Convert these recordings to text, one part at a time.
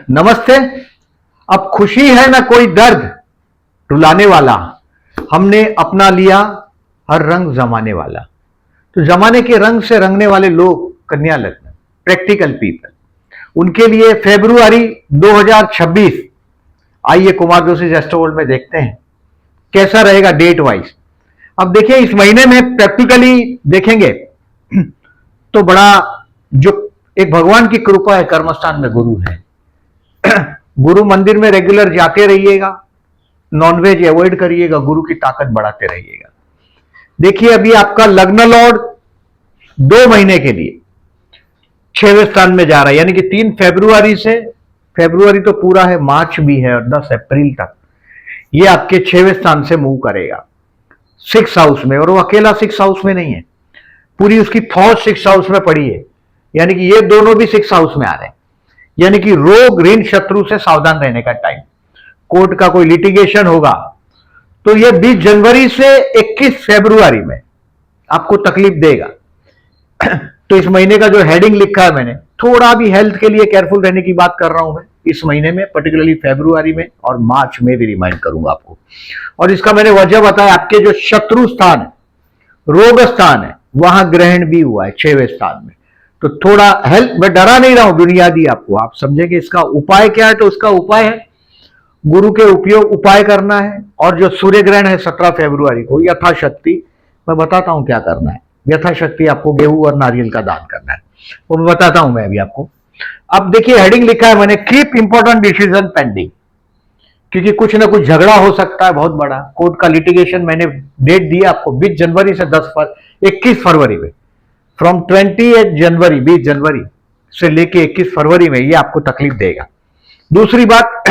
नमस्ते। अब खुशी है ना कोई दर्द रुलाने वाला, हमने अपना लिया हर रंग जमाने वाला। तो जमाने के रंग से रंगने वाले लोग कन्या लग्न, प्रैक्टिकल पीपल, उनके लिए फेब्रुआरी 2026 आइए कुमार जोशी एस्ट्रोवर्ल्ड में देखते हैं कैसा रहेगा डेट वाइज। अब देखिए इस महीने में प्रैक्टिकली देखेंगे तो बड़ा जो एक भगवान की कृपा है, कर्मस्थान में गुरु है। गुरु मंदिर में रेगुलर जाते रहिएगा, नॉनवेज अवॉइड करिएगा, गुरु की ताकत बढ़ाते रहिएगा। देखिए अभी आपका लग्न लॉर्ड 2 महीने के लिए 6वें स्थान में जा रहा है, यानी कि 3 फरवरी से, फरवरी तो पूरा है, मार्च भी है और 10 अप्रैल तक ये आपके 6वें स्थान से मूव करेगा 6 हाउस में। और वो अकेला 6 हाउस में नहीं है, पूरी उसकी थॉट 6 हाउस में पड़ी है, यानी कि ये दोनों भी 6 हाउस में आ रहे हैं। यानी कि रोग ऋण शत्रु से सावधान रहने का टाइम, कोर्ट का कोई लिटिगेशन होगा तो ये 20 जनवरी से 21 फरवरी में आपको तकलीफ देगा। तो इस महीने का जो हेडिंग लिखा है मैंने, थोड़ा भी हेल्थ के लिए केयरफुल रहने की बात कर रहा हूं मैं इस महीने में, पर्टिकुलरली फरवरी में और मार्च में भी रिमाइंड करूंगा आपको। और इसका मैंने वजह बताया, आपके जो शत्रु स्थान है, रोग स्थान है, वहां ग्रहण भी हुआ है 6वें स्थान में। तो थोड़ा हेल्थ, मैं डरा नहीं रहा हूं, बुनियादी आपको आप समझेंगे इसका उपाय क्या है। तो उसका उपाय है गुरु के उपयोग उपाय करना है। और जो सूर्य ग्रहण है 17 फरवरी को, यथाशक्ति मैं बताता हूं क्या करना है। यथाशक्ति आपको गेहूं और नारियल का दान करना है, वो मैं बताता हूं मैं अभी आपको। अब देखिए हेडिंग लिखा है मैंने, कीप इंपॉर्टेंट डिसीजन पेंडिंग, क्योंकि कुछ ना कुछ झगड़ा हो सकता है बहुत बड़ा, कोर्ट का लिटिगेशन। मैंने डेट दिया आपको 20 जनवरी से 21 फरवरी में, फ्रॉम 28 जनवरी 20 जनवरी से लेके 21 फरवरी में ये आपको तकलीफ देगा। दूसरी बात,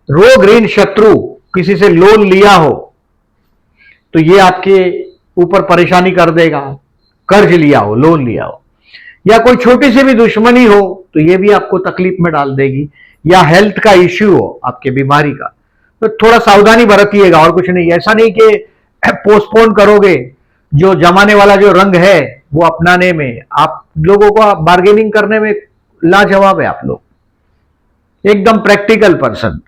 रोग ऋण शत्रु, किसी से लोन लिया हो तो ये आपके ऊपर परेशानी कर देगा। कर्ज लिया हो, लोन लिया हो, या कोई छोटी सी भी दुश्मनी हो तो ये भी आपको तकलीफ में डाल देगी। या हेल्थ का इश्यू हो आपके, बीमारी का, तो थोड़ा सावधानी बरतिएगा और कुछ नहीं। ऐसा नहीं कि पोस्टपोन करोगे, जो जमाने वाला जो रंग है वो अपनाने में, आप लोगों को बार्गेनिंग करने में लाजवाब है। आप लोग एकदम प्रैक्टिकल पर्सन,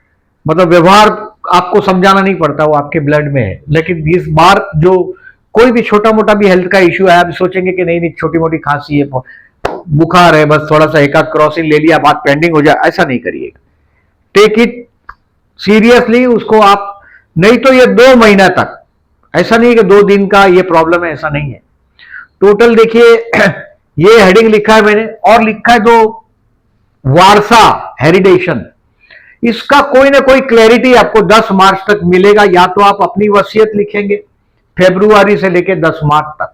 मतलब व्यवहार आपको समझाना नहीं पड़ता, वो आपके ब्लड में है। लेकिन इस बार जो कोई भी छोटा मोटा भी हेल्थ का इश्यू है, आप सोचेंगे कि नहीं नहीं छोटी मोटी खांसी है, बुखार है, बस थोड़ा सा एक आध क्रॉसिंग ले लिया, बात पेंडिंग हो जाए, ऐसा नहीं करिएगा। टेक इट सीरियसली उसको आप। नहीं तो ये 2 महीना तक, ऐसा नहीं है कि 2 दिन का ये प्रॉब्लम है, ऐसा नहीं है। टोटल देखिए ये हेडिंग लिखा है मैंने, और लिखा है जो वारसा हेरिडेशन, इसका कोई ना कोई क्लैरिटी आपको 10 मार्च तक मिलेगा। या तो आप अपनी वसीयत लिखेंगे फरवरी से लेकर 10 मार्च तक,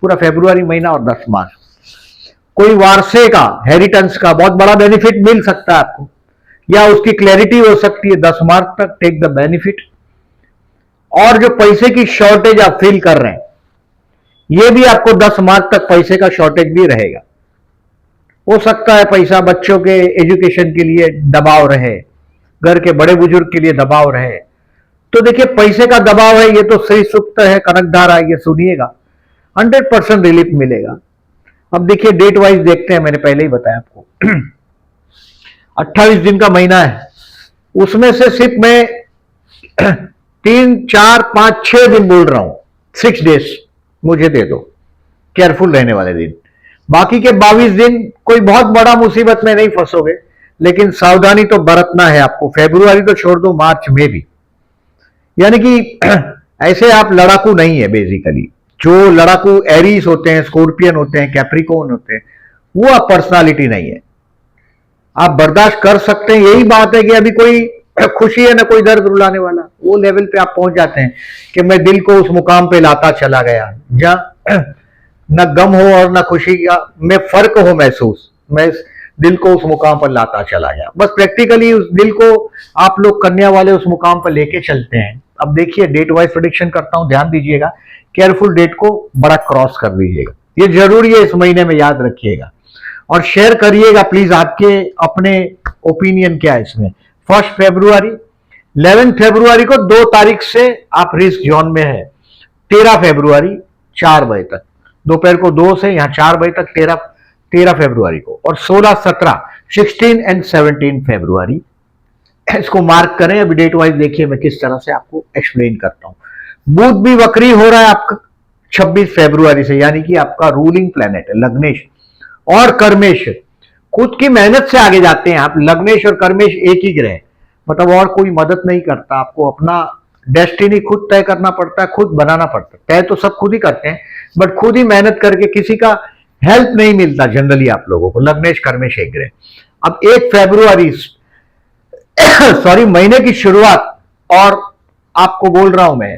पूरा फरवरी महीना और 10 मार्च, कोई वारसे का, हेरिटेंस का बहुत बड़ा बेनिफिट मिल सकता है आपको, या उसकी क्लैरिटी हो सकती है 10 मार्च तक, टेक द बेनिफिट। और जो पैसे की शॉर्टेज आप फील कर रहे हैं, ये भी आपको 10 मार्च तक पैसे का शॉर्टेज भी रहेगा। हो सकता है पैसा बच्चों के एजुकेशन के लिए दबाव रहे, घर के बड़े बुजुर्ग के लिए दबाव रहे। तो देखिए पैसे का दबाव है, ये तो श्री सूक्त है, कनकधारा है, ये सुनिएगा, 100% रिलीफ मिलेगा। अब देखिए डेट वाइज देखते हैं, मैंने पहले ही बताया आपको 28 दिन का महीना है, उसमें से सिर्फ मैं 3, 4, 5, 6 दिन बोल रहा हूं, 6 डेज मुझे दे दो केयरफुल रहने वाले दिन। बाकी के 22 दिन कोई बहुत बड़ा मुसीबत में नहीं फंसोगे, लेकिन सावधानी तो बरतना है आपको। फरवरी तो छोड़ दो, मार्च में भी, यानी कि ऐसे आप लड़ाकू नहीं है बेसिकली। जो लड़ाकू एरीज होते हैं, स्कॉर्पियन होते हैं, कैप्रिकॉर्न होते हैं, वो आप पर्सनालिटी नहीं है, आप बर्दाश्त कर सकते हैं। यही बात है कि अभी कोई खुशी है ना कोई दर्द रुलाने वाला, वो लेवल पे आप पहुंच जाते हैं कि मैं दिल को उस मुकाम पे लाता चला गया जहां न गम हो और न खुशी का में फर्क हो महसूस, मैं दिल को उस मुकाम पर लाता चला गया। बस प्रैक्टिकली उस दिल को आप लोग कन्या वाले उस मुकाम पर लेके चलते हैं। अब देखिए डेट वाइज प्रेडिक्शन करता हूं, ध्यान दीजिएगा, केयरफुल डेट को बड़ा क्रॉस कर दीजिएगा, ये जरूरी है इस महीने में, याद रखिएगा। और शेयर करिएगा प्लीज आपके अपने ओपिनियन क्या है इसमें। 1 फरवरी, 11 फरवरी को 2 तारीख से आप रिस्क जोन में है, 13 फरवरी 4 बजे तक, दोपहर को 2 से यहां 4 बजे तक 13 फरवरी को, और 16, 17 16 एंड 17 फरवरी, इसको मार्क करें। अभी डेट वाइज देखिए मैं किस तरह से आपको एक्सप्लेन करता हूं। बुध भी वक्री हो रहा है आपका 26 फरवरी से, यानी कि आपका रूलिंग प्लैनेट है लग्नेश और कर्मेश। खुद की मेहनत से आगे जाते हैं आप। लग्नेश और कर्मेश एक ही ग्रह, मतलब और कोई मदद नहीं करता। आपको अपना डेस्टिनी खुद तय करना पड़ता है, खुद बनाना पड़ता है। तय तो सब खुद ही करते हैं, बट खुद ही मेहनत करके, किसी का हेल्प नहीं मिलता जनरली आप लोगों को। लग्नेश कर्मेश एक ग्रह। अब 1 फरवरी सॉरी महीने की शुरुआत, और आपको बोल रहा हूं मैं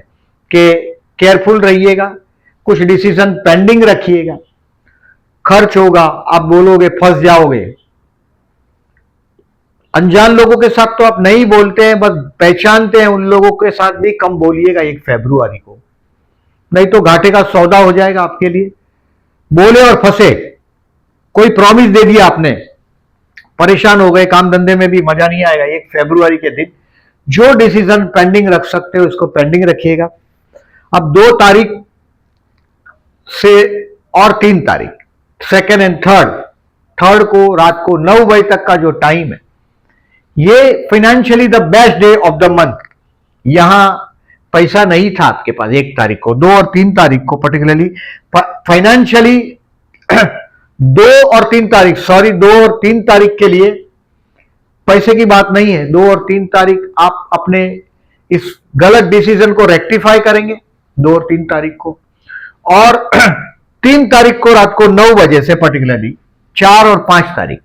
कि केयरफुल रहिएगा, कुछ डिसीजन पेंडिंग रखिएगा। खर्च होगा, आप बोलोगे फंस जाओगे। अनजान लोगों के साथ तो आप नहीं बोलते हैं, बस पहचानते हैं, उन लोगों के साथ भी कम बोलिएगा 1 फरवरी को, नहीं तो घाटे का सौदा हो जाएगा आपके लिए। बोले और फंसे, कोई प्रॉमिस दे दिया आपने, परेशान हो गए, काम धंधे में भी मजा नहीं आएगा। 1 फरवरी के दिन जो डिसीजन पेंडिंग रख सकते हो उसको पेंडिंग रखिएगा। अब 2 तारीख से और 3 तारीख, 2 एंड 3 को रात को 9 बजे तक का जो टाइम है, ये financially the best day of the month. यहां पैसा नहीं था आपके पास 1 तारीख को, 2 और 3 तारीख को पर्टिकुलरली फाइनेंशियली 2 और 3 तारीख, सॉरी 2 और 3 तारीख के लिए पैसे की बात नहीं है। 2 और 3 तारीख आप अपने इस गलत डिसीजन को रेक्टिफाई करेंगे 2 और 3 तारीख को। और 3 तारीख को रात को 9 बजे से पर्टिकुलरली 4 और 5 तारीख,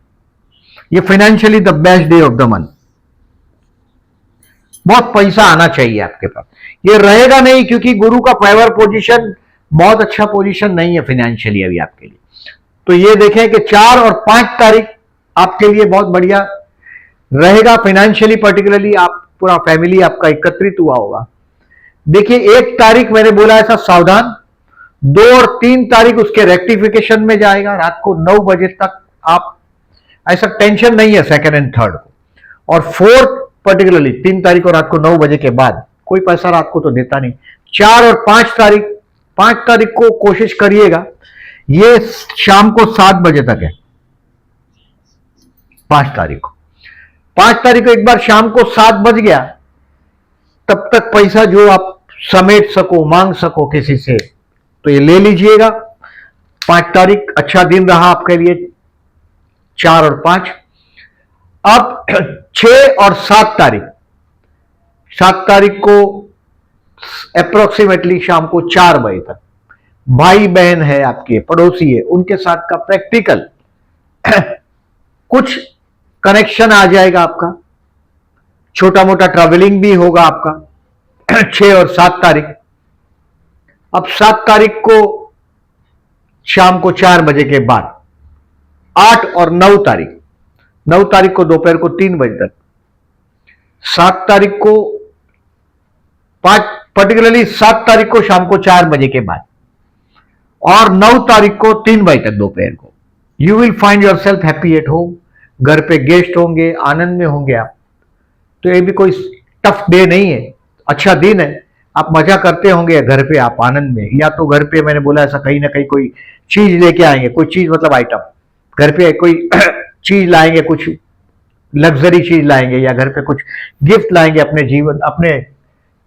ये financially the best day of the month. बहुत पैसा आना चाहिए आपके पास। ये रहेगा नहीं, क्योंकि गुरु का फेवर पोजीशन बहुत अच्छा पोजीशन नहीं है फाइनेंशियली अभी आपके लिए। तो ये देखें कि 4 और 5 तारीख आपके लिए बहुत बढ़िया रहेगा फाइनेंशियली। पर्टिकुलरली आप पूरा फैमिली आपका एकत्रित हुआ होगा। देखिए 1 तारीख मैंने बोला ऐसा सावधान, 2 और 3 तारीख उसके रेक्टिफिकेशन में जाएगा रात को 9 बजे तक। आप ऐसा टेंशन नहीं है 2 एंड 3 को। और 4 पर्टिकुलरली 3 तारीख को रात को 9 बजे के बाद कोई पैसा रात को तो देता नहीं। 4 और 5 तारीख, 5 तारीख को कोशिश करिएगा, ये शाम को 7 बजे तक है। 5 तारीख को, 5 तारीख को एक बार शाम को 7 बज गया, तब तक पैसा जो आप समेट सको, मांग सको किसी से, तो ये ले लीजिएगा। 5 तारीख अच्छा दिन रहा आपके लिए, 4 और 5। अब 6 और 7 तारीख, 7 तारीख को अप्रोक्सीमेटली शाम को 4 बजे तक भाई बहन है आपके, पड़ोसी है, उनके साथ का प्रैक्टिकल कुछ कनेक्शन आ जाएगा आपका, छोटा मोटा ट्रैवलिंग भी होगा आपका 6 और 7 तारीख। अब 7 तारीख को शाम को 4 बजे के बाद 8 और 9 तारीख, 9 तारीख को दोपहर को 3 बजे तक, 7 तारीख को पर्टिकुलरली 7 तारीख को शाम को 4 बजे के बाद, और 9 तारीख को 3 बजे तक दोपहर को। You will find your self happy at home. घर पे गेस्ट होंगे, आनंद में होंगे आप। तो ये भी कोई टफ डे नहीं है, अच्छा दिन है। आप मजा करते होंगे घर पे, आप आनंद में। या तो घर पे मैंने बोला ऐसा कहीं ना कहीं कोई चीज लेके आएंगे, कोई चीज मतलब आइटम, घर पे कोई चीज लाएंगे, कुछ लग्जरी चीज लाएंगे, या घर पे कुछ गिफ्ट लाएंगे अपने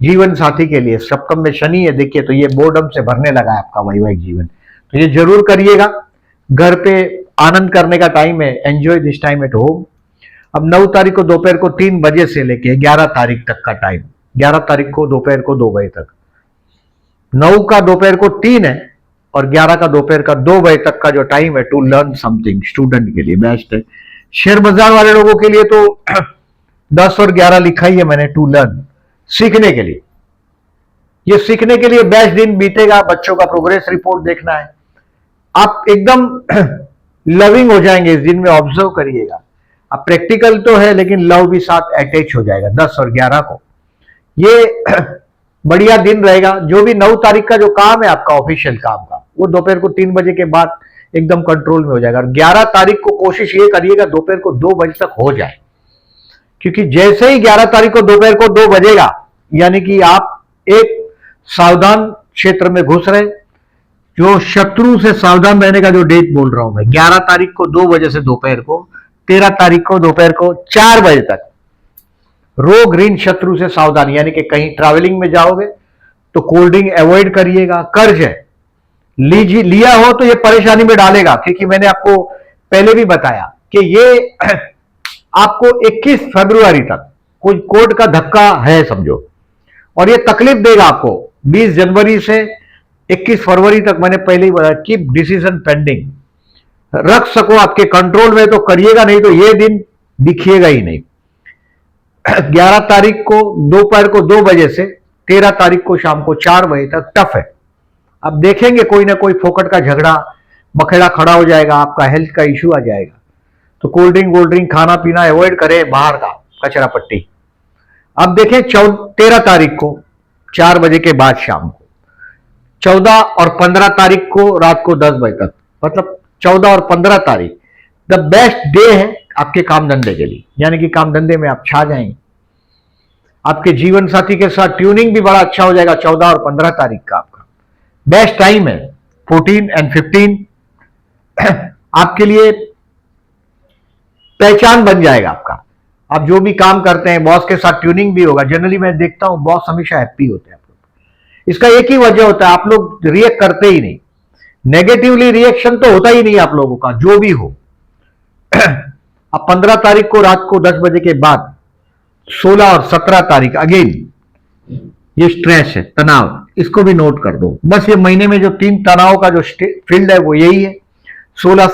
जीवन साथी के लिए। सप्तम में शनि है देखिए, तो ये बोर्डम से भरने लगा है आपका वैवाहिक जीवन। तो ये जरूर करिएगा। घर पे आनंद करने का टाइम है, enjoy this time at home. अब 9 तारीख को दोपहर को 3 बजे से लेके 11 तारीख तक का टाइम, 11 तारीख को दोपहर को 2 बजे तक, 9 का दोपहर को 3 है और 11 का दोपहर का 2 बजे तक का जो टाइम है टू लर्न समथिंग, स्टूडेंट के लिए बेस्ट है। शेयर बाजार वाले लोगों के लिए तो 10 और 11 लिखा ही है मैंने, टू लर्न, सीखने के लिए। ये सीखने के लिए बेस्ट दिन बीतेगा। बच्चों का प्रोग्रेस रिपोर्ट देखना है, आप एकदम लविंग हो जाएंगे इस दिन में, ऑब्जर्व करिएगा। अब प्रैक्टिकल तो है लेकिन लव भी साथ अटैच हो जाएगा 10 और 11 को। ये बढ़िया दिन रहेगा। जो भी 9 तारीख का जो काम है आपका ऑफिशियल काम का, वो दोपहर को 3 बजे के बाद एकदम कंट्रोल में हो जाएगा। और 11 तारीख को कोशिश ये करिएगा दोपहर को 2 बजे तक हो जाए, क्योंकि जैसे ही 11 तारीख को दोपहर को 2 बजेगा, यानी कि आप एक सावधान क्षेत्र में घुस रहे। जो शत्रु से सावधान रहने का जो डेट बोल रहा हूं मैं, 11 तारीख को 2 बजे से दोपहर को 13 तारीख को दोपहर को 4 बजे तक रोग ऋण शत्रु से सावधान, यानी कि कहीं ट्रैवलिंग में जाओगे तो कोल्ड ड्रिंक अवॉइड करिएगा। कर्ज है लिया हो तो ये परेशानी में डालेगा, क्योंकि मैंने आपको पहले भी बताया कि ये आपको 21 फरवरी तक कोई कोर्ट का धक्का है समझो, और ये तकलीफ देगा आपको 20 जनवरी से 21 फरवरी तक। मैंने पहले ही बताया कीप डिसीजन पेंडिंग, रख सको आपके कंट्रोल में तो करिएगा, नहीं तो ये दिन दिखिएगा ही नहीं। 11 तारीख को दोपहर को 2 बजे से 13 तारीख को शाम को 4 बजे तक टफ है। अब देखेंगे कोई ना कोई फोकट का झगड़ा बखेड़ा खड़ा हो जाएगा, आपका हेल्थ का इश्यू आ जाएगा। तो कोल्ड ड्रिंक खाना पीना अवॉइड करें, बाहर का कचरा पट्टी। अब देखें 13 तारीख को 4 बजे के बाद शाम को, 14 और 15 तारीख को रात को 10 बजे तक, मतलब 14 और 15 तारीख द बेस्ट डे है आपके काम धंधे के लिए, यानी कि काम धंधे में आप छा जाएंगे। आपके जीवन साथी के साथ ट्यूनिंग भी बड़ा अच्छा हो जाएगा। 14 और 15 तारीख का आपका बेस्ट टाइम है। 14 एंड 15 आपके लिए पहचान बन जाएगा आपका। आप जो भी काम करते हैं बॉस के साथ ट्यूनिंग भी होगा। जनरली मैं देखता हूं बॉस हमेशा हैप्पी होते हैं आप लोग। इसका एक ही वजह होता है, आप लोग रिएक्ट करते ही नहीं, नेगेटिवली रिएक्शन तो होता ही नहीं आप लोगों का, जो भी हो। अब 15 तारीख को रात को 10 बजे के बाद 16 और 17 तारीख अगेन ये स्ट्रेस है, तनाव, इसको भी नोट कर दो। बस ये महीने में जो 3 तनाव का जो फील्ड है वो यही है, 16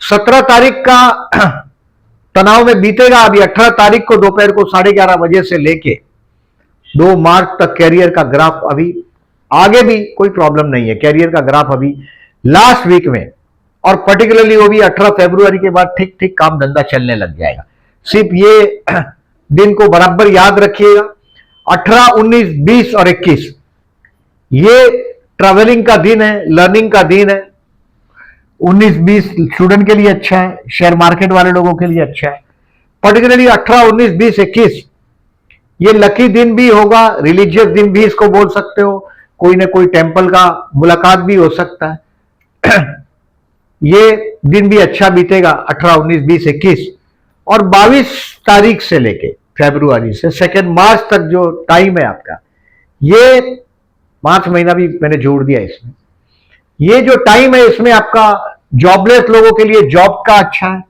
17 तारीख का तनाव में बीतेगा। अभी 18 तारीख को दोपहर को 11:30 बजे से लेके 2 मार्च तक कैरियर का ग्राफ, अभी आगे भी कोई प्रॉब्लम नहीं है। कैरियर का ग्राफ अभी लास्ट वीक में, और पर्टिकुलरली वो भी 18 फरवरी के बाद ठीक ठीक काम धंधा चलने लग जाएगा। सिर्फ ये दिन को बराबर याद रखिएगा, 18, 19, 20 और 21 ये ट्रैवलिंग का दिन है, लर्निंग का दिन है। 19, 20 स्टूडेंट के लिए अच्छा है, शेयर मार्केट वाले लोगों के लिए अच्छा है। पर्टिकुलरली 18, 19, 20, 21 ये लकी दिन भी होगा, रिलीजियस दिन भी इसको बोल सकते हो। कोई ना कोई टेंपल का मुलाकात भी हो सकता है। ये दिन भी अच्छा बीतेगा 18, 19, 20, 21 और 22 तारीख से लेके फरवरी से 2 मार्च तक जो टाइम है आपका, ये मार्च महीना भी मैंने जोड़ दिया इसमें। ये जो टाइम है इसमें आपका जॉबलेस लोगों के लिए जॉब का अच्छा है।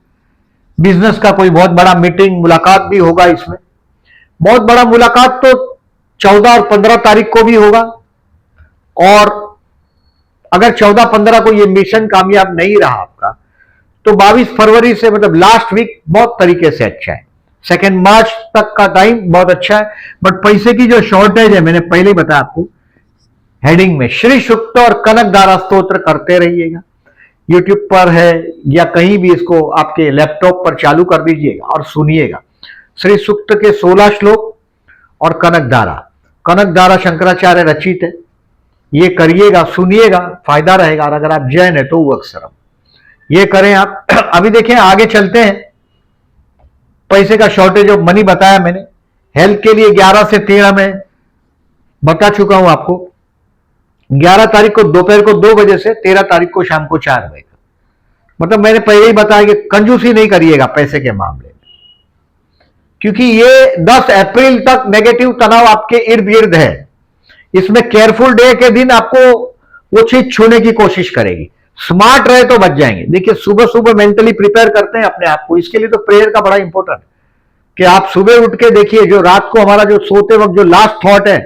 बिजनेस का कोई बहुत बड़ा मीटिंग मुलाकात भी होगा इसमें। बहुत बड़ा मुलाकात तो 14 और 15 तारीख को भी होगा, और अगर 14, 15 को ये मिशन कामयाब नहीं रहा आपका तो 22 फरवरी से, मतलब लास्ट वीक बहुत तरीके से अच्छा है। 2 मार्च तक का टाइम बहुत अच्छा है। बट पैसे की जो शॉर्टेज है, मैंने पहले ही बताया आपको, हेडिंग में श्री सूक्त और कनकधारा स्तोत्र करते रहिएगा। यूट्यूब पर है या कहीं भी इसको आपके लैपटॉप पर चालू कर दीजिएगा और सुनिएगा। श्री सूक्त के 16 श्लोक और कनकधारा शंकराचार्य रचित है। ये करिएगा, सुनिएगा, फायदा रहेगा। और अगर आप जैन है तो वो अक्षरम ये करें आप। अभी देखें आगे चलते हैं। पैसे का शॉर्टेज ऑफ मनी बताया मैंने। हेल्थ के लिए 11 से 13 में बता चुका हूं आपको। 11 तारीख को दोपहर को 2 बजे से 13 तारीख को शाम को 4 बजे तक, मतलब मैंने पहले ही बताया कि कंजूसी नहीं करिएगा पैसे के मामले में, क्योंकि ये 10 अप्रैल तक नेगेटिव तनाव आपके इर्द गिर्द है। इसमें केयरफुल डे के दिन आपको वो चीज छूने की कोशिश करेगी। स्मार्ट रहे तो बच जाएंगे। देखिए सुबह सुबह मेंटली प्रिपेयर करते हैं अपने आप को, इसके लिए तो प्रेयर का बड़ा इंपॉर्टेंट है कि आप सुबह उठ के देखिए। जो रात को हमारा जो सोते वक्त जो लास्ट थॉट है,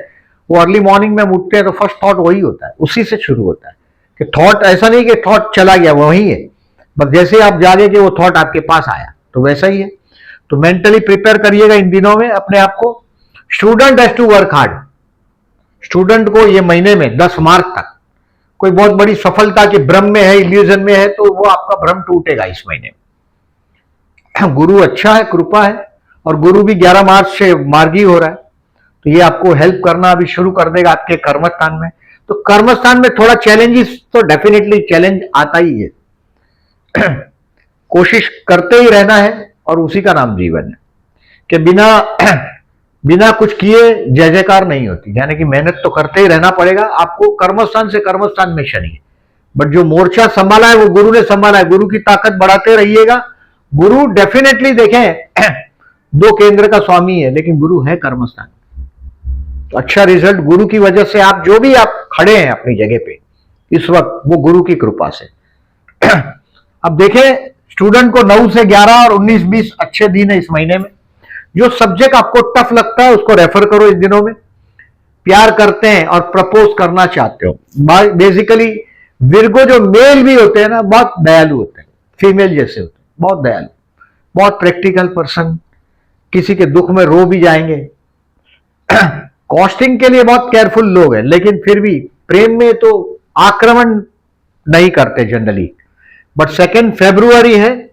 वो अर्ली मॉर्निंग में हम उठते हैं तो फर्स्ट थॉट वही होता है, उसी से शुरू होता है। कि थॉट ऐसा नहीं कि थॉट चला गया, वही है, बस जैसे आप जागे कि वो थॉट आपके पास आया, तो वैसा ही है। तो मेंटली प्रिपेयर करिएगा इन दिनों में अपने आप को। Student has to work hard. Student को ये महीने में 10 मार्च तक कोई बहुत बड़ी सफलता के भ्रम में है, इल्यूजन में है, तो वो आपका भ्रम टूटेगा इस महीने में। गुरु अच्छा है, कृपा है, और गुरु भी 11 मार्च से मार्गी हो रहा है, तो ये आपको हेल्प करना अभी शुरू कर देगा आपके कर्मस्थान में। तो कर्मस्थान में थोड़ा चैलेंजेस तो डेफिनेटली चैलेंज आता ही है। कोशिश करते ही रहना है, और उसी का नाम जीवन है कि बिना कुछ किए जय जयकार नहीं होती। यानी कि मेहनत तो करते ही रहना पड़ेगा आपको। कर्मस्थान से कर्मस्थान में शनि है, बट जो मोर्चा संभाला है वो गुरु ने संभाला है। गुरु की ताकत बढ़ाते रहिएगा गुरु डेफिनेटली देखें दो केंद्र का स्वामी है, लेकिन गुरु है कर्मस्थान। तो अच्छा रिजल्ट गुरु की वजह से, आप जो भी आप खड़े हैं अपनी जगह पे इस वक्त, वो गुरु की कृपा से। अब देखें, स्टूडेंट को 9 से 11 और 19-20 अच्छे दिन है इस महीने में। जो सब्जेक्ट आपको टफ लगता है उसको रेफर करो इस दिनों में। प्यार करते हैं और प्रपोज करना चाहते हो, बेसिकली विर्गो जो मेल भी होते हैं ना, बहुत दयालु होते हैं, फीमेल जैसे होते हैं, बहुत दयालु, बहुत प्रैक्टिकल पर्सन, किसी के दुख में रो भी जाएंगे। कॉस्टिंग के लिए बहुत केयरफुल लोग हैं, लेकिन फिर भी प्रेम में तो आक्रमण नहीं करते जनरली। बट 2 फरवरी है,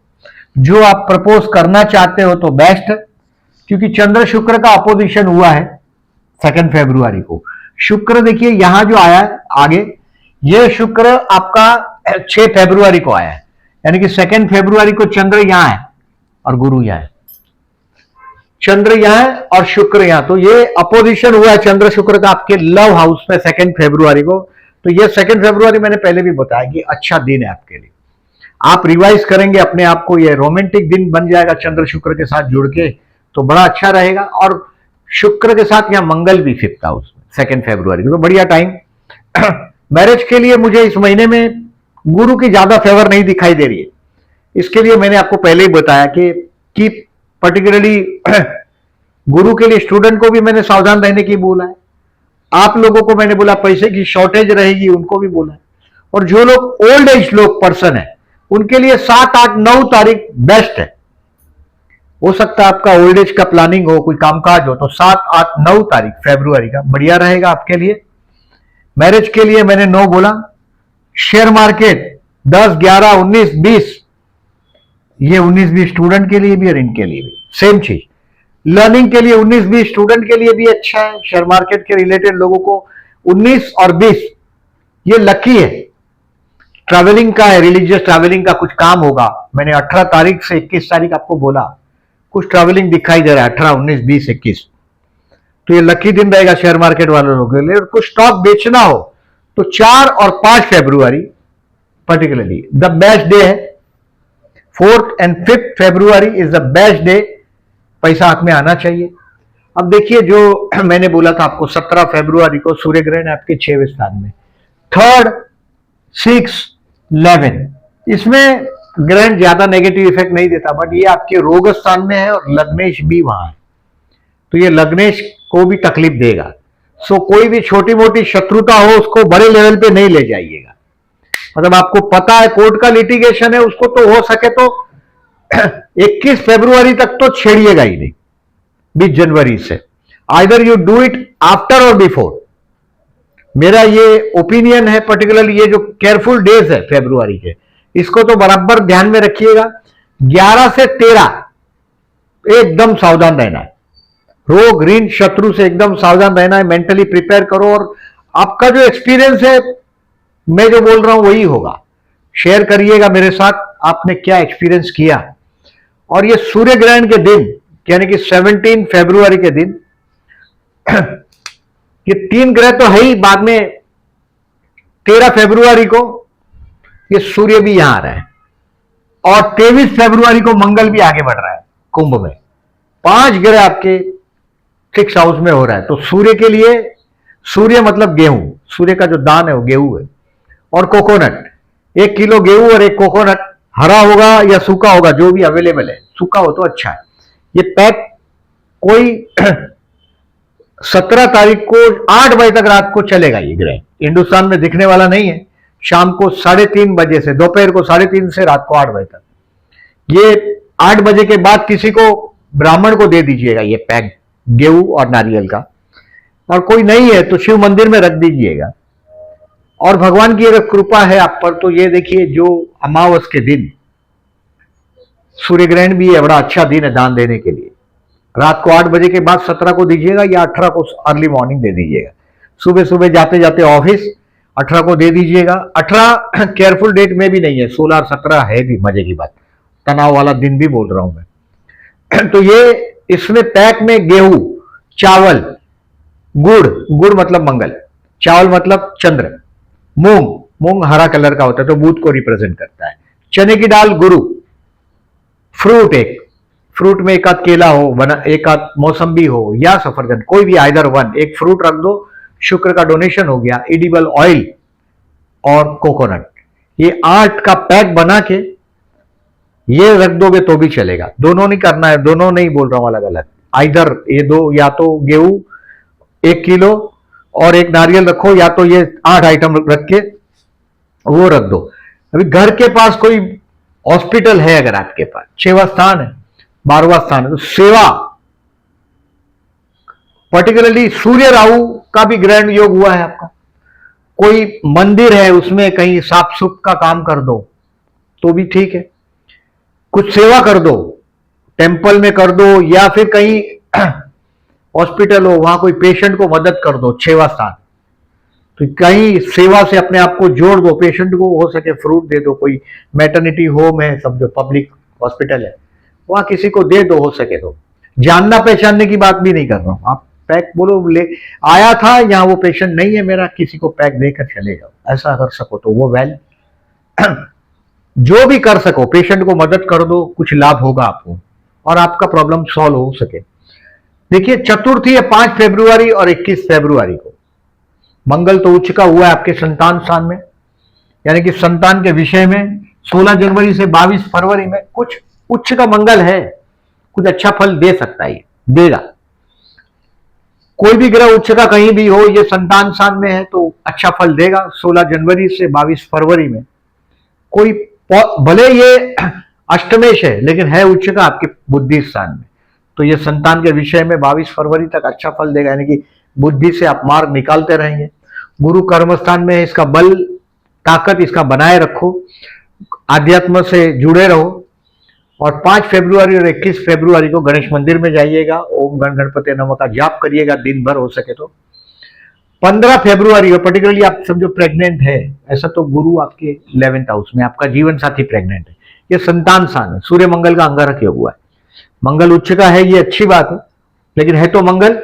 जो आप प्रपोज करना चाहते हो तो बेस्ट है, क्योंकि चंद्र शुक्र का अपोजिशन हुआ है 2 फरवरी को। शुक्र देखिए यहां जो आया है आगे, ये शुक्र आपका 6 फरवरी को आया है, यानी कि 2 फरवरी को चंद्र यहां है और गुरु यहां है, चंद्र यहां है और शुक्र यहां। तो ये अपोजिशन हुआ है चंद्र शुक्र का आपके लव हाउस में 2 फरवरी को। तो ये 2 फरवरी मैंने पहले भी बताया कि अच्छा दिन है आपके लिए। आप रिवाइज करेंगे अपने आप को, ये रोमांटिक दिन बन जाएगा चंद्र शुक्र के साथ जुड़ के, तो बड़ा अच्छा रहेगा। और शुक्र के साथ यहां मंगल भी 5th हाउस में 2 फरवरी, तो बढ़िया टाइम। मैरिज के लिए मुझे इस महीने में गुरु की ज्यादा फेवर नहीं दिखाई दे रही है। इसके लिए मैंने आपको पहले ही बताया कि पर्टिकुलरली गुरु के लिए स्टूडेंट को भी मैंने सावधान रहने की बोला है, आप लोगों को मैंने बोला पैसे की शॉर्टेज रहेगी उनको भी बोला है। और जो लोग ओल्ड एज लोग पर्सन है उनके लिए 7, 8, 9 तारीख बेस्ट है। हो सकता है आपका ओल्ड एज का प्लानिंग हो, कोई कामकाज हो, तो 7, 8, 9 तारीख फरवरी का बढ़िया रहेगा आपके लिए। मैरिज के लिए मैंने 9 बोला। शेयर मार्केट 10, 11, 19, 20, ये 19-20 स्टूडेंट के लिए भी और इनके लिए भी सेम चीज। लर्निंग के लिए 19-20 स्टूडेंट के लिए भी अच्छा है। शेयर मार्केट के रिलेटेड लोगों को 19 और 20 ये लकी है। ट्रैवलिंग का है, रिलीजियस ट्रैवलिंग का कुछ काम होगा। मैंने 18 तारीख से 21 तारीख आपको बोला, कुछ ट्रैवलिंग दिखाई दे रहा है 18, 19, 20, 21। तो ये लकी दिन रहेगा शेयर मार्केट वाले लोगों के लिए। कुछ स्टॉक बेचना हो तो 4 और 5 फरवरी पर्टिकुलरली द बेस्ट डे है। 4th and 5th February is the best day, पैसा हाथ में आना चाहिए। अब देखिए, जो मैंने बोला था आपको 17 फरवरी को सूर्य ग्रहण है आपके 6वें स्थान में, 3rd, 6, 11, इसमें ग्रहण ज्यादा नेगेटिव इफेक्ट नहीं देता, बट ये आपके रोग स्थान में है और लग्नेश भी वहां है, तो ये लग्नेश को भी तकलीफ देगा। सो कोई भी छोटी मोटी शत्रुता हो उसको बड़े लेवल पे नहीं ले जाइएगा। मतलब आपको पता है कोर्ट का लिटिगेशन है, उसको तो हो सके तो 21 फरवरी तक तो छेड़िएगा ही नहीं, 20 जनवरी से। Either you do it after और बिफोर, मेरा ये ओपिनियन है। पर्टिकुलरली ये जो केयरफुल डेज है फरवरी के, इसको तो बराबर ध्यान में रखिएगा। 11 से 13 एकदम सावधान रहना है, रोग ऋण शत्रु से एकदम सावधान रहना है। मेंटली प्रिपेयर करो, और आपका जो एक्सपीरियंस है मैं जो बोल रहा हूं वही होगा। शेयर करिएगा मेरे साथ आपने क्या एक्सपीरियंस किया। और ये सूर्य ग्रहण के दिन यानी कि 17 फरवरी के दिन ये 3 ग्रह तो है ही, बाद में 13 फरवरी को ये सूर्य भी यहां आ रहा है और 23 फरवरी को मंगल भी आगे बढ़ रहा है कुंभ में। 5 ग्रह आपके 6th हाउस में हो रहा है। तो सूर्य के लिए, सूर्य मतलब गेहूं, सूर्य का जो दान है वो गेहूं है और कोकोनट। 1 किलो गेहूं और 1 कोकोनट, हरा होगा या सूखा होगा जो भी अवेलेबल है, सूखा हो तो अच्छा है। ये पैक कोई 17 तारीख को 8 बजे तक रात को चलेगा। ये ग्रह हिंदुस्तान में दिखने वाला नहीं है। शाम को 3:30 बजे से, दोपहर को 3:30 से रात को 8 बजे तक। ये 8 बजे के बाद किसी को, ब्राह्मण को दे दीजिएगा ये पैक गेहूं और नारियल का। और कोई नहीं है तो शिव मंदिर में रख दीजिएगा। और भगवान की अगर कृपा है आप पर तो ये देखिए, जो अमावस के दिन सूर्य ग्रहण भी है, बड़ा अच्छा दिन है दान देने के लिए। रात को 8 बजे के बाद 17 को दीजिएगा या 18 को अर्ली मॉर्निंग दे दीजिएगा। सुबह सुबह जाते जाते ऑफिस 18 को दे दीजिएगा। 18 केयरफुल डेट में भी नहीं है, 16 और 17 है भी, मजे की बात, तनाव वाला दिन भी बोल रहा हूं मैं। तो ये इसमें पैक में गेहूं, चावल, गुड़, गुड़ मतलब मंगल, चावल मतलब चंद्र, मूंग, मूंग हरा कलर का होता है तो बुध को रिप्रेजेंट करता है, चने की दाल गुरु, फ्रूट में एक आध केला हो, एक आध मौसम्बी हो या सफरजन, कोई भी आइदर वन, एक फ्रूट रख दो, शुक्र का डोनेशन हो गया। एडिबल ऑयल और कोकोनट, ये 8 का पैक बना के ये रख दोगे तो भी चलेगा। दोनों नहीं करना है, दोनों नहीं बोल रहा हूं, अलग अलग, आइदर ये दो, या तो गेहूं 1 किलो और एक नारियल रखो, या तो ये 8 आइटम रख के वो रख दो। अभी घर के पास कोई हॉस्पिटल है, अगर आपके पास 6वां स्थान है, 12वां स्थान है, तो सेवा, पर्टिकुलरली सूर्य राहु का भी ग्रहण योग हुआ है आपका। कोई मंदिर है उसमें कहीं साफ सुफ का काम कर दो तो भी ठीक है। कुछ सेवा कर दो, टेंपल में कर दो, या फिर कहीं हॉस्पिटल हो वहां कोई पेशेंट को मदद कर दो, 6वां स्थान। तो कहीं सेवा से अपने आप को जोड़ दो, पेशेंट को हो सके फ्रूट दे दो, कोई मैटरनिटी होम है, सब जो पब्लिक हॉस्पिटल है वहां किसी को दे दो, हो सके तो। जानना पहचानने की बात भी नहीं कर रहा हूं, आप पैक बोलो, ले आया था यहाँ, वो पेशेंट नहीं है मेरा, किसी को पैक देकर चले जाओ, ऐसा कर सको तो वो वेल। जो भी कर सको, पेशेंट को मदद कर दो, कुछ लाभ होगा आपको और आपका प्रॉब्लम सॉल्व हो सके। देखिए चतुर्थी है 5 फरवरी और 21 फरवरी को। मंगल तो उच्च का हुआ है आपके संतान स्थान में, यानी कि संतान के विषय में 16 जनवरी से 22 फरवरी में कुछ उच्च का मंगल है, कुछ अच्छा फल दे सकता है, देगा। कोई भी ग्रह उच्च का कहीं भी हो, ये संतान स्थान में है तो अच्छा फल देगा 16 जनवरी से 22 फरवरी में। कोई भले ये अष्टमेश है लेकिन है उच्च का आपके बुद्धि स्थान में, तो ये संतान के विषय में 22 फरवरी तक अच्छा फल देगा, यानी कि बुद्धि से आप मार्ग निकालते रहेंगे। गुरु कर्म स्थान में है, इसका बल ताकत इसका बनाए रखो, आध्यात्म से जुड़े रहो। और 5 फरवरी और 21 फरवरी को गणेश मंदिर में जाइएगा, ओम गण गणपति नमः का जाप करिएगा दिन भर हो सके तो। 15 फरवरी और पर्टिकुलरली आप समझो प्रेग्नेंट है, ऐसा तो गुरु आपके 11th हाउस में, आपका जीवन साथी प्रेग्नेंट है, ये संतान स्थान है, सूर्य मंगल का अंगारक हुआ है, मंगल उच्च का है, ये अच्छी बात है, लेकिन है तो मंगल,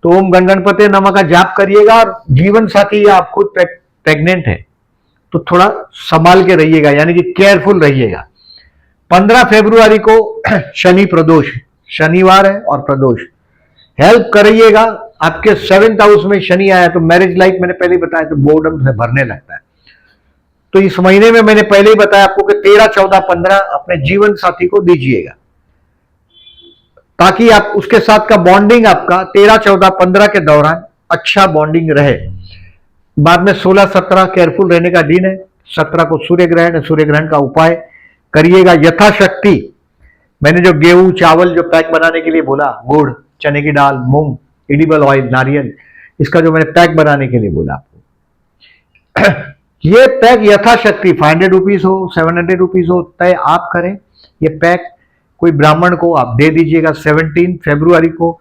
तो ओम गण गणपति नमः का जाप करिएगा। और जीवन साथी या आप खुद प्रेग्नेंट है तो थोड़ा संभाल के रहिएगा, यानी कि केयरफुल रहिएगा। 15 फरवरी को शनि प्रदोष, शनिवार है और प्रदोष, हेल्प करिएगा। आपके 7th हाउस में शनि आया तो मैरिज लाइफ, मैंने पहले ही बताया, तो बोर्डम से भरने लगता है। तो इस महीने में मैंने पहले ही बताया आपको कि 13, 14, 15 अपने जीवन साथी को दीजिएगा, ताकि आप उसके साथ का बॉन्डिंग आपका 13, 14, 15 के दौरान अच्छा बॉन्डिंग रहे। बाद में 16, 17 केयरफुल रहने का दिन है। 17 को सूर्य ग्रहण है, सूर्य ग्रहण का उपाय करिएगा यथाशक्ति। मैंने जो गेहूं चावल जो पैक बनाने के लिए बोला, गुड़, चने की दाल, मूंग, एडिबल ऑयल, नारियल, इसका जो मैंने पैक बनाने के लिए बोला आपको, ये पैक यथाशक्ति 500 रुपीज हो, 700 रुपीज हो, तय आप करें। ये पैक कोई ब्राह्मण को आप दे दीजिएगा। 17 फरवरी को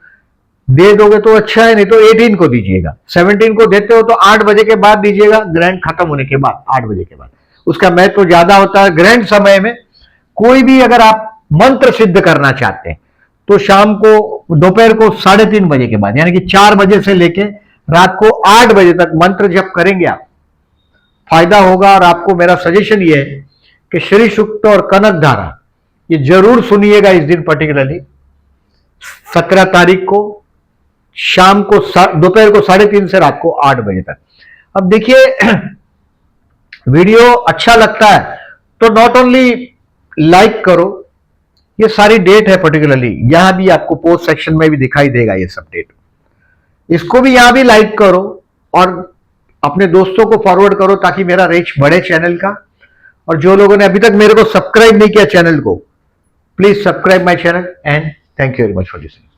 दे दोगे तो अच्छा है, नहीं तो 18 को दीजिएगा। 17 को देते हो तो 8 बजे के बाद दीजिएगा, ग्रहण खत्म होने के बाद 8 बजे के बाद, उसका महत्व ज्यादा होता है। ग्रहण समय में कोई भी अगर आप मंत्र सिद्ध करना चाहते हैं तो शाम को, दोपहर को 3:30 बजे के बाद, यानी कि 4 बजे से लेके रात को 8 बजे तक मंत्र जप करेंगे आप, फायदा होगा। और आपको मेरा सजेशन ये है कि श्री सूक्त और कनक धारा ये जरूर सुनिएगा इस दिन, पर्टिकुलरली 17 तारीख को शाम को, दोपहर को 3:30 से रात को 8 बजे तक। अब देखिए वीडियो अच्छा लगता है तो नॉट ओनली लाइक करो, ये सारी डेट है पर्टिकुलरली, यहां भी आपको पोस्ट सेक्शन में भी दिखाई देगा ये सब डेट, इसको भी यहां भी लाइक करो और अपने दोस्तों को फॉरवर्ड करो ताकि मेरा रीच बढ़े चैनल का। और जो लोगों ने अभी तक मेरे को सब्सक्राइब नहीं किया चैनल को, please subscribe my channel and thank you very much for listening.